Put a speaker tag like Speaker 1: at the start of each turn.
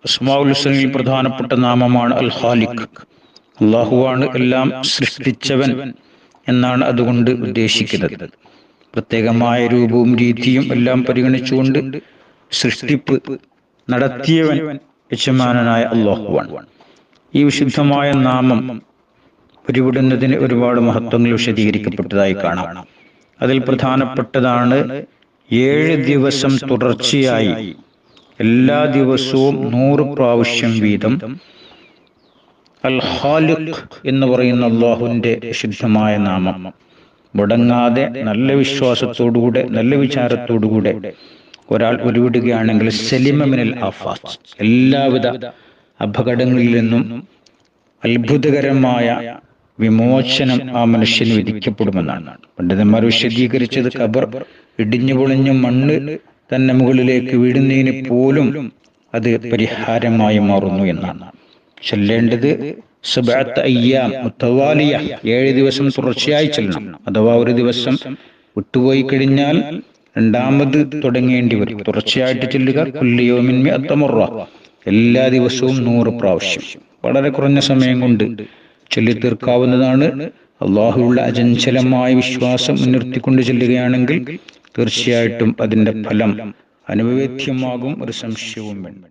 Speaker 1: അസ്മാഉൽ ഹുസ്നയിൽ പ്രധാനപ്പെട്ട നാമമാണ് അൽ ഖാലിഖ്. അള്ളാഹുവാണ് എല്ലാം സൃഷ്ടിച്ചവൻ എന്നാണ് അതുകൊണ്ട് ഉദ്ദേശിക്കുന്നത്. പ്രത്യേകമായ രൂപവും രീതിയും എല്ലാം പരിഗണിച്ചുകൊണ്ട് സൃഷ്ടിപ്പ് നടത്തിയവൻ യജമാനനായ അള്ളാഹുവാണ്. ഈ വിശുദ്ധമായ നാമം ഉരുവിടുന്നതിന് ഒരുപാട് മഹത്വങ്ങൾ വിശദീകരിക്കപ്പെട്ടതായി കാണാം. അതിൽ പ്രധാനപ്പെട്ടതാണ് 7 ദിവസം തുടർച്ചയായി എല്ലാ ദിവസവും 100 പ്രാവശ്യം വീതം അൽ ഖാലിഖ് എന്ന് പറയുന്ന അള്ളാഹുവിന്റെ ശുദ്ധമായ നാമം മുടങ്ങാതെ നല്ല വിശ്വാസത്തോടുകൂടെ നല്ല വിചാരത്തോടുകൂടെ ഒരാൾ ഉരുവിടുകയാണെങ്കിൽ സലിമ മിനൽ ആഫാത്ത്, എല്ലാവിധ അപകടങ്ങളിൽ നിന്നും അത്ഭുതകരമായ വിമോചനം ആ മനുഷ്യന് വിധിക്കപ്പെടുമെന്നാണ് പണ്ഡിതന്മാർ വിശദീകരിച്ചത്. ഖബർ ഇടിഞ്ഞു പൊളിഞ്ഞു മണ്ണ് തന്നെ മുകളിലേക്ക് വീഴുന്നതിന് പോലും അത് പരിഹാരമായി മാറുന്നു എന്നാണ്. ചൊല്ലേണ്ടത് സബഅത്ത് അയ്യാം മുതവാലിയ, 7 ദിവസം തുടർച്ചയായി ചെല്ലണം. അഥവാ ഒരു ദിവസം വിട്ടുപോയി കഴിഞ്ഞാൽ രണ്ടാമത് തുടങ്ങേണ്ടി വരും. തുടർച്ചയായിട്ട് ചെല്ലുക. കുല്ലു യൗമിൻ മിഅത്ത മറ, എല്ലാ ദിവസവും 100 പ്രാവശ്യം വളരെ കുറഞ്ഞ സമയം കൊണ്ട് ചൊല്ലി തീർക്കാവുന്നതാണ്. അള്ളാഹുവുള്ള അചഞ്ചലമായ വിശ്വാസം മുൻനിർത്തിക്കൊണ്ട് ചെല്ലുകയാണെങ്കിൽ തീർച്ചയായിട്ടും അതിന്റെ ഫലം അനുഭവേദ്യമാകും, ഒരു സംശയവും വേണ്ട.